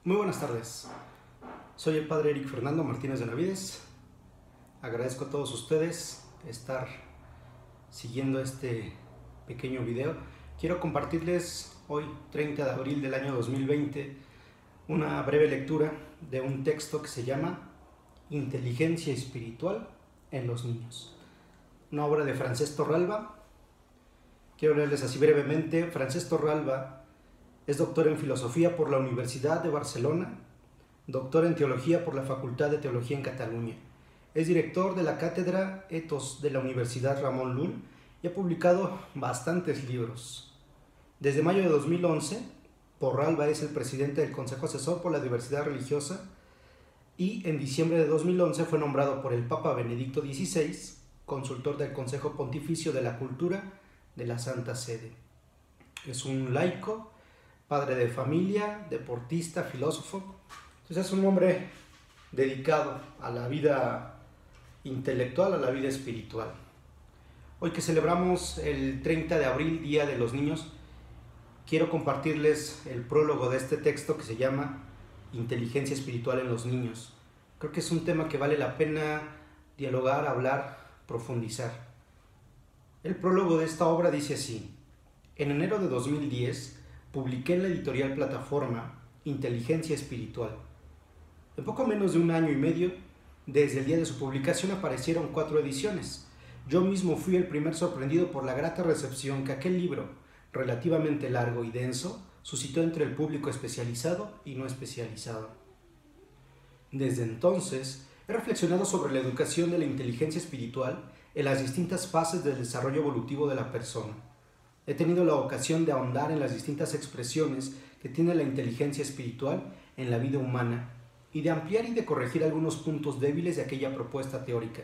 Muy buenas tardes, soy el padre Eric Fernando Martínez de Navides. Agradezco a todos ustedes estar siguiendo este pequeño video. Quiero compartirles hoy, 30 de abril del año 2020, una breve lectura de un texto que se llama Inteligencia espiritual en los niños, una obra de Francesc Torralba. Quiero leerles así brevemente. Francesc Torralba es doctor en Filosofía por la Universidad de Barcelona, doctor en Teología por la Facultad de Teología en Cataluña. Es director de la Cátedra Ethos de la Universidad Ramon Llull y ha publicado bastantes libros. Desde mayo de 2011, Torralba es el presidente del Consejo Asesor por la Diversidad Religiosa y en diciembre de 2011 fue nombrado por el Papa Benedicto XVI consultor del Consejo Pontificio de la Cultura de la Santa Sede. Es un laico, padre de familia, deportista, filósofo. Entonces es un hombre dedicado a la vida intelectual, a la vida espiritual. Hoy que celebramos el 30 de abril, Día de los Niños, quiero compartirles el prólogo de este texto que se llama Inteligencia espiritual en los niños. Creo que es un tema que vale la pena dialogar, hablar, profundizar. El prólogo de esta obra dice así: en enero de 2010 publiqué en la editorial Plataforma Inteligencia Espiritual. En poco menos de un año y medio, desde el día de su publicación, aparecieron 4 ediciones. Yo mismo fui el primer sorprendido por la grata recepción que aquel libro, relativamente largo y denso, suscitó entre el público especializado y no especializado. Desde entonces, he reflexionado sobre la educación de la inteligencia espiritual en las distintas fases del desarrollo evolutivo de la persona. He tenido la ocasión de ahondar en las distintas expresiones que tiene la inteligencia espiritual en la vida humana y de ampliar y de corregir algunos puntos débiles de aquella propuesta teórica.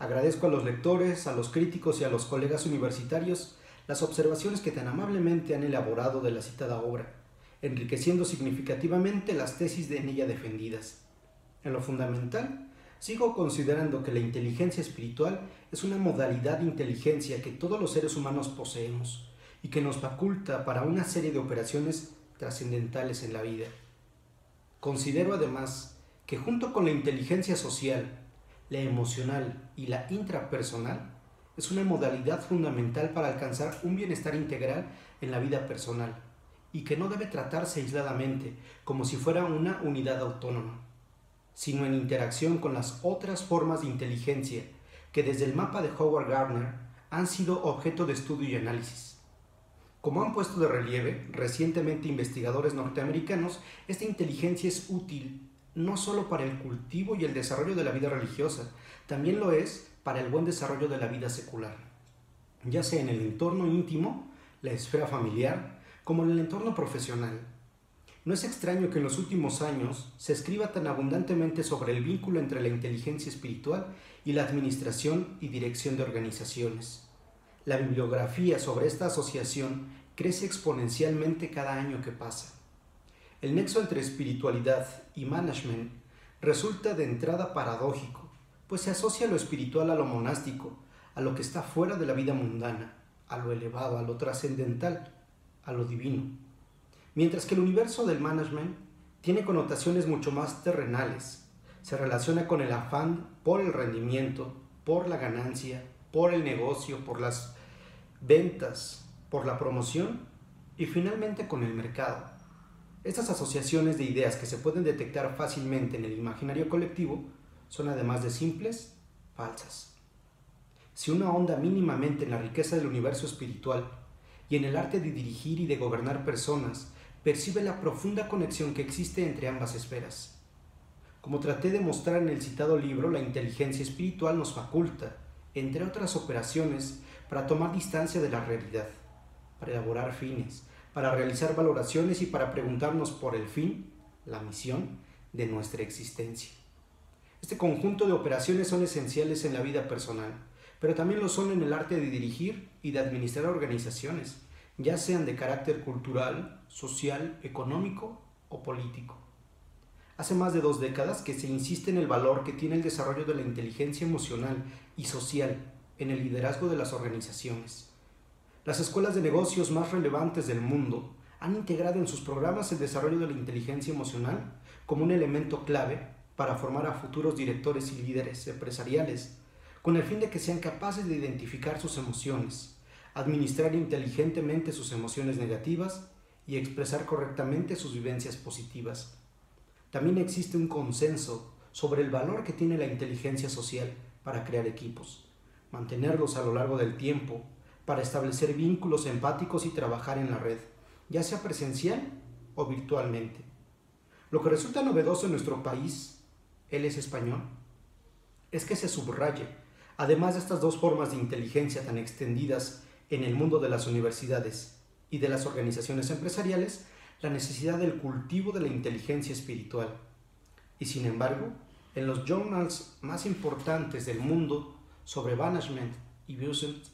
Agradezco a los lectores, a los críticos y a los colegas universitarios las observaciones que tan amablemente han elaborado de la citada obra, enriqueciendo significativamente las tesis en ella defendidas. En lo fundamental, sigo considerando que la inteligencia espiritual es una modalidad de inteligencia que todos los seres humanos poseemos y que nos faculta para una serie de operaciones trascendentales en la vida. Considero además que junto con la inteligencia social, la emocional y la intrapersonal, es una modalidad fundamental para alcanzar un bienestar integral en la vida personal y que no debe tratarse aisladamente como si fuera una unidad autónoma, sino en interacción con las otras formas de inteligencia que desde el mapa de Howard Gardner han sido objeto de estudio y análisis. Como han puesto de relieve recientemente investigadores norteamericanos, esta inteligencia es útil no solo para el cultivo y el desarrollo de la vida religiosa, también lo es para el buen desarrollo de la vida secular, ya sea en el entorno íntimo, la esfera familiar, como en el entorno profesional. No es extraño que en los últimos años se escriba tan abundantemente sobre el vínculo entre la inteligencia espiritual y la administración y dirección de organizaciones. La bibliografía sobre esta asociación crece exponencialmente cada año que pasa. El nexo entre espiritualidad y management resulta de entrada paradójico, pues se asocia lo espiritual a lo monástico, a lo que está fuera de la vida mundana, a lo elevado, a lo trascendental, a lo divino. Mientras que el universo del management tiene connotaciones mucho más terrenales, se relaciona con el afán por el rendimiento, por la ganancia, por el negocio, por las ventas, por la promoción y finalmente con el mercado. Estas asociaciones de ideas que se pueden detectar fácilmente en el imaginario colectivo son, además de simples, falsas. Si uno ahonda mínimamente en la riqueza del universo espiritual y en el arte de dirigir y de gobernar personas, percibe la profunda conexión que existe entre ambas esferas. Como traté de mostrar en el citado libro, la inteligencia espiritual nos faculta, entre otras operaciones, para tomar distancia de la realidad, para elaborar fines, para realizar valoraciones y para preguntarnos por el fin, la misión de nuestra existencia. Este conjunto de operaciones son esenciales en la vida personal, pero también lo son en el arte de dirigir y de administrar organizaciones, ya sean de carácter cultural, social, económico o político. Hace más de 2 décadas que se insiste en el valor que tiene el desarrollo de la inteligencia emocional y social en el liderazgo de las organizaciones. Las escuelas de negocios más relevantes del mundo han integrado en sus programas el desarrollo de la inteligencia emocional como un elemento clave para formar a futuros directores y líderes empresariales, con el fin de que sean capaces de identificar sus emociones, administrar inteligentemente sus emociones negativas y expresar correctamente sus vivencias positivas. También existe un consenso sobre el valor que tiene la inteligencia social para crear equipos, mantenerlos a lo largo del tiempo, para establecer vínculos empáticos y trabajar en la red, ya sea presencial o virtualmente. Lo que resulta novedoso en nuestro país, él es español, es que se subraye, además de estas dos formas de inteligencia tan extendidas en el mundo de las universidades y de las organizaciones empresariales, la necesidad del cultivo de la inteligencia espiritual. Y sin embargo, en los journals más importantes del mundo sobre management y business,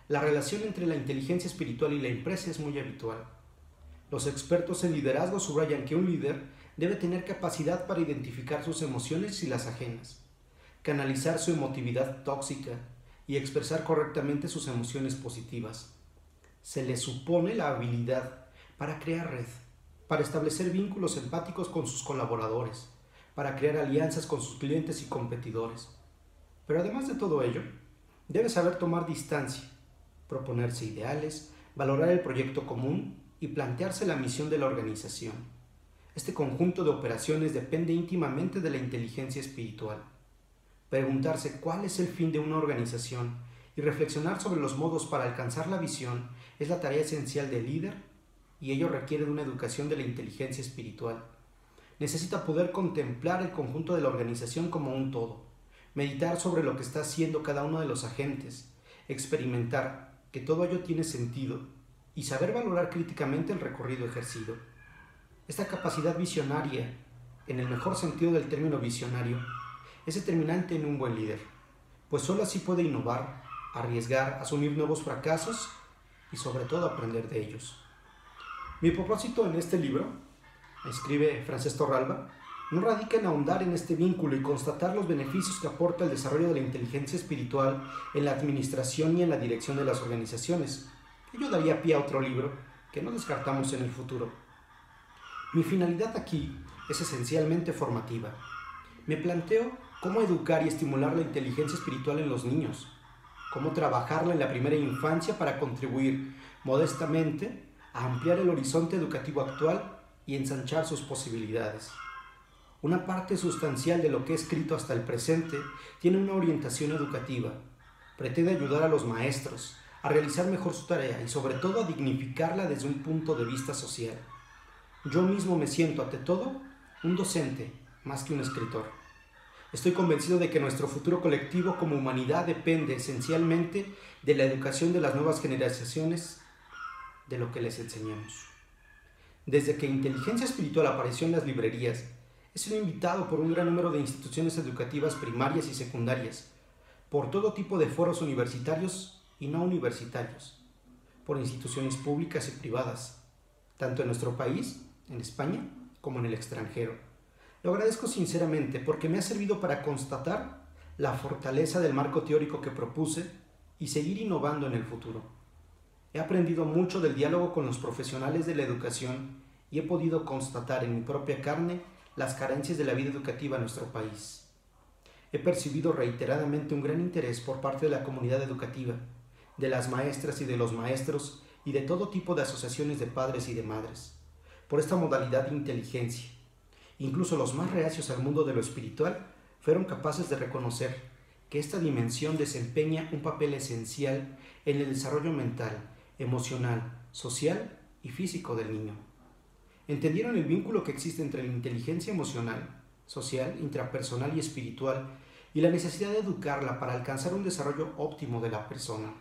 la relación entre la inteligencia espiritual y la empresa es muy habitual. Los expertos en liderazgo subrayan que un líder debe tener capacidad para identificar sus emociones y las ajenas, canalizar su emotividad tóxica y expresar correctamente sus emociones positivas. Se le supone la habilidad para crear red, para establecer vínculos empáticos con sus colaboradores, para crear alianzas con sus clientes y competidores. Pero además de todo ello, debe saber tomar distancia, proponerse ideales, valorar el proyecto común y plantearse la misión de la organización. Este conjunto de operaciones depende íntimamente de la inteligencia espiritual. Preguntarse cuál es el fin de una organización y reflexionar sobre los modos para alcanzar la visión es la tarea esencial del líder, y ello requiere de una educación de la inteligencia espiritual. Necesita poder contemplar el conjunto de la organización como un todo, meditar sobre lo que está haciendo cada uno de los agentes, experimentar que todo ello tiene sentido y saber valorar críticamente el recorrido ejercido. Esta capacidad visionaria, en el mejor sentido del término visionario, es determinante en un buen líder, pues solo así puede innovar, arriesgar, asumir nuevos fracasos y sobre todo aprender de ellos. Mi propósito en este libro, escribe Francesc Torralba, no radica en ahondar en este vínculo y constatar los beneficios que aporta el desarrollo de la inteligencia espiritual en la administración y en la dirección de las organizaciones. Ello daría pie a otro libro que no descartamos en el futuro. Mi finalidad aquí es esencialmente formativa. Me planteo cómo educar y estimular la inteligencia espiritual en los niños, cómo trabajarla en la primera infancia para contribuir modestamente a ampliar el horizonte educativo actual y ensanchar sus posibilidades. Una parte sustancial de lo que he escrito hasta el presente tiene una orientación educativa. Pretende ayudar a los maestros a realizar mejor su tarea y sobre todo a dignificarla desde un punto de vista social. Yo mismo me siento, ante todo, un docente más que un escritor. Estoy convencido de que nuestro futuro colectivo como humanidad depende esencialmente de la educación de las nuevas generaciones, de lo que les enseñamos. Desde que inteligencia espiritual apareció en las librerías, he sido invitado por un gran número de instituciones educativas primarias y secundarias, por todo tipo de foros universitarios y no universitarios, por instituciones públicas y privadas, tanto en nuestro país, en España, como en el extranjero. Lo agradezco sinceramente porque me ha servido para constatar la fortaleza del marco teórico que propuse y seguir innovando en el futuro. He aprendido mucho del diálogo con los profesionales de la educación y he podido constatar en mi propia carne las carencias de la vida educativa en nuestro país. He percibido reiteradamente un gran interés por parte de la comunidad educativa, de las maestras y de los maestros y de todo tipo de asociaciones de padres y de madres, por esta modalidad de inteligencia. Incluso los más reacios al mundo de lo espiritual fueron capaces de reconocer que esta dimensión desempeña un papel esencial en el desarrollo mental, emocional, social y físico del niño. Entendieron el vínculo que existe entre la inteligencia emocional, social, intrapersonal y espiritual y la necesidad de educarla para alcanzar un desarrollo óptimo de la persona.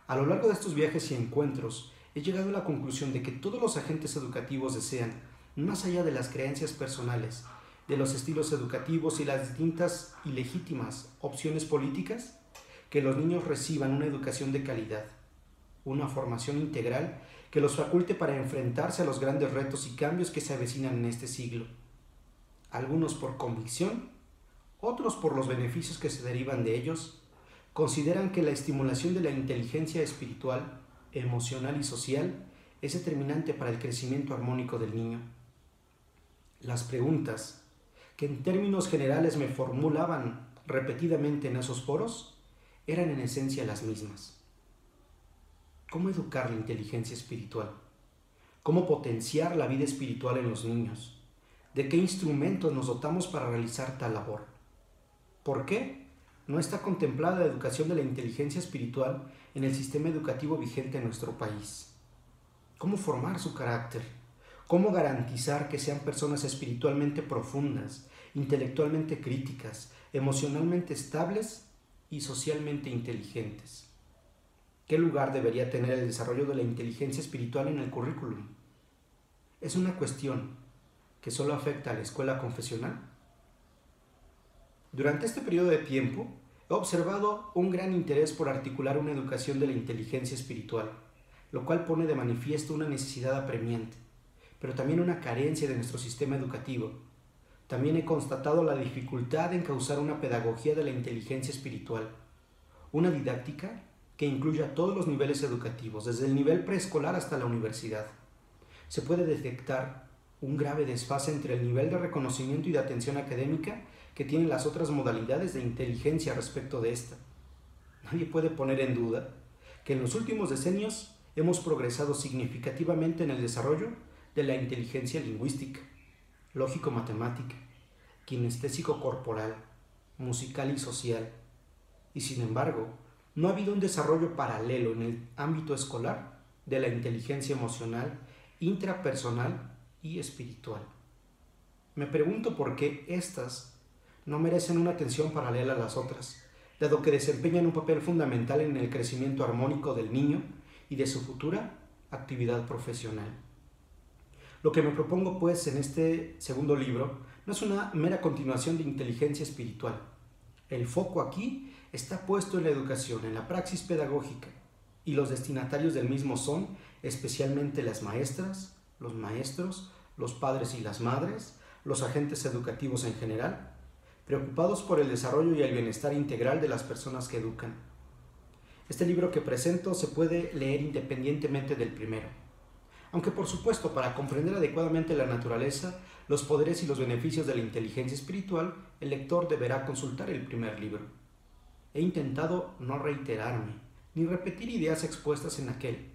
A lo largo de estos viajes y encuentros, he llegado a la conclusión de que todos los agentes educativos desean, más allá de las creencias personales, de los estilos educativos y las distintas y legítimas opciones políticas, que los niños reciban una educación de calidad, una formación integral que los faculte para enfrentarse a los grandes retos y cambios que se avecinan en este siglo. Algunos por convicción, otros por los beneficios que se derivan de ellos, consideran que la estimulación de la inteligencia espiritual, emocional y social es determinante para el crecimiento armónico del niño. Las preguntas que en términos generales me formulaban repetidamente en esos foros eran en esencia las mismas. ¿Cómo educar la inteligencia espiritual? ¿Cómo potenciar la vida espiritual en los niños? ¿De qué instrumentos nos dotamos para realizar tal labor? ¿Por qué no está contemplada la educación de la inteligencia espiritual en el sistema educativo vigente en nuestro país? ¿Cómo formar su carácter? ¿Cómo garantizar que sean personas espiritualmente profundas, intelectualmente críticas, emocionalmente estables y socialmente inteligentes? ¿Qué lugar debería tener el desarrollo de la inteligencia espiritual en el currículum? ¿Es una cuestión que solo afecta a la escuela confesional? Durante este periodo de tiempo, he observado un gran interés por articular una educación de la inteligencia espiritual, lo cual pone de manifiesto una necesidad apremiante, pero también una carencia de nuestro sistema educativo. También he constatado la dificultad en causar una pedagogía de la inteligencia espiritual, una didáctica que incluya todos los niveles educativos, desde el nivel preescolar hasta la universidad. Se puede detectar un grave desfase entre el nivel de reconocimiento y de atención académica que tienen las otras modalidades de inteligencia respecto de esta. Nadie puede poner en duda que en los últimos decenios hemos progresado significativamente en el desarrollo de la inteligencia lingüística, lógico-matemática, kinestésico-corporal, musical y social, y sin embargo, no ha habido un desarrollo paralelo en el ámbito escolar de la inteligencia emocional, intrapersonal y espiritual. Me pregunto por qué estas no merecen una atención paralela a las otras, dado que desempeñan un papel fundamental en el crecimiento armónico del niño y de su futura actividad profesional. Lo que me propongo, pues, en este segundo libro no es una mera continuación de inteligencia espiritual. El foco aquí está puesto en la educación, en la praxis pedagógica, y los destinatarios del mismo son especialmente las maestras, los maestros, los padres y las madres, los agentes educativos en general, preocupados por el desarrollo y el bienestar integral de las personas que educan. Este libro que presento se puede leer independientemente del primero, aunque por supuesto para comprender adecuadamente la naturaleza, los poderes y los beneficios de la inteligencia espiritual, el lector deberá consultar el primer libro. He intentado no reiterarme, ni repetir ideas expuestas en aquel.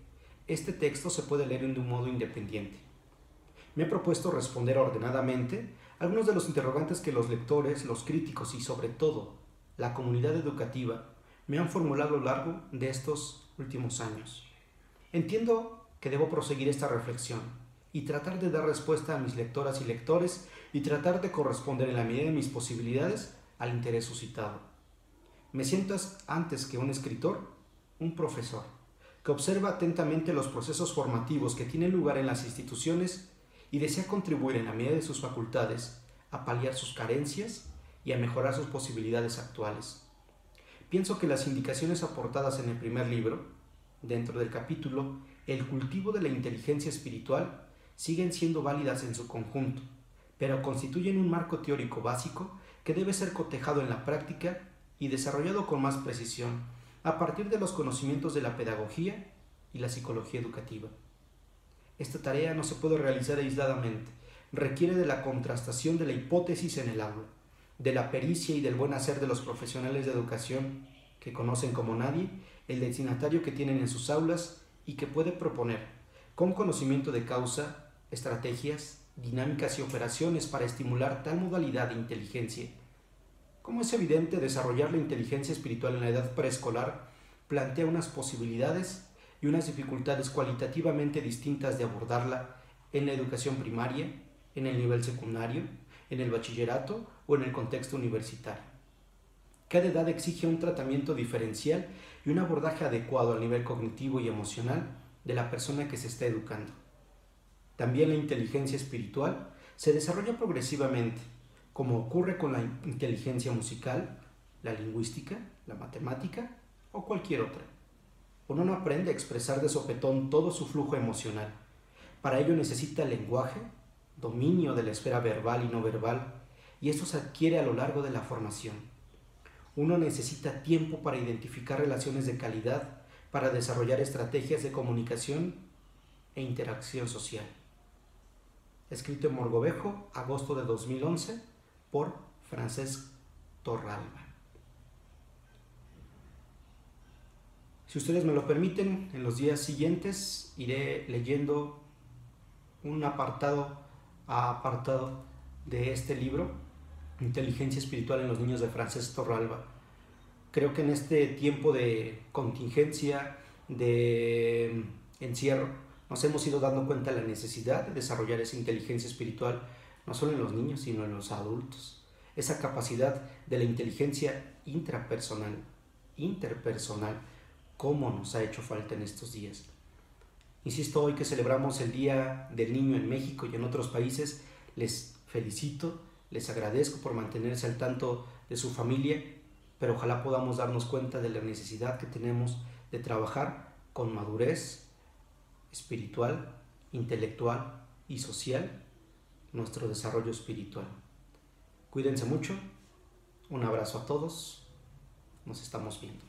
Este texto se puede leer de un modo independiente. Me he propuesto responder ordenadamente algunos de los interrogantes que los lectores, los críticos y sobre todo la comunidad educativa me han formulado a lo largo de estos últimos años. Entiendo que debo proseguir esta reflexión y tratar de dar respuesta a mis lectoras y lectores y tratar de corresponder en la medida de mis posibilidades al interés suscitado. Me siento antes que un escritor, un profesor, que observa atentamente los procesos formativos que tienen lugar en las instituciones y desea contribuir en la medida de sus facultades a paliar sus carencias y a mejorar sus posibilidades actuales. Pienso que las indicaciones aportadas en el primer libro, dentro del capítulo El cultivo de la inteligencia espiritual, siguen siendo válidas en su conjunto, pero constituyen un marco teórico básico que debe ser cotejado en la práctica y desarrollado con más precisión a partir de los conocimientos de la pedagogía y la psicología educativa. Esta tarea no se puede realizar aisladamente, requiere de la contrastación de la hipótesis en el aula, de la pericia y del buen hacer de los profesionales de educación que conocen como nadie el destinatario que tienen en sus aulas y que puede proponer, con conocimiento de causa, estrategias, dinámicas y operaciones para estimular tal modalidad de inteligencia. Como es evidente, desarrollar la inteligencia espiritual en la edad preescolar plantea unas posibilidades y unas dificultades cualitativamente distintas de abordarla en la educación primaria, en el nivel secundario, en el bachillerato o en el contexto universitario. Cada edad exige un tratamiento diferencial y un abordaje adecuado al nivel cognitivo y emocional de la persona que se está educando. También la inteligencia espiritual se desarrolla progresivamente, como ocurre con la inteligencia musical, la lingüística, la matemática o cualquier otra. Uno no aprende a expresar de sopetón todo su flujo emocional. Para ello necesita lenguaje, dominio de la esfera verbal y no verbal, y esto se adquiere a lo largo de la formación. Uno necesita tiempo para identificar relaciones de calidad, para desarrollar estrategias de comunicación e interacción social. Escrito en Mogrovejo, agosto de 2011, por Francesc Torralba. Si ustedes me lo permiten, en los días siguientes iré leyendo un apartado a apartado de este libro, Inteligencia Espiritual en los Niños, de Francesc Torralba. Creo que en este tiempo de contingencia, de encierro, nos hemos ido dando cuenta de la necesidad de desarrollar esa inteligencia espiritual, no solo en los niños, sino en los adultos. Esa capacidad de la inteligencia intrapersonal, interpersonal, cómo nos ha hecho falta en estos días. Insisto, hoy que celebramos el Día del Niño en México y en otros países, les felicito, les agradezco por mantenerse al tanto de su familia, pero ojalá podamos darnos cuenta de la necesidad que tenemos de trabajar con madurez espiritual, intelectual y social nuestro desarrollo espiritual. Cuídense mucho, un abrazo a todos, nos estamos viendo.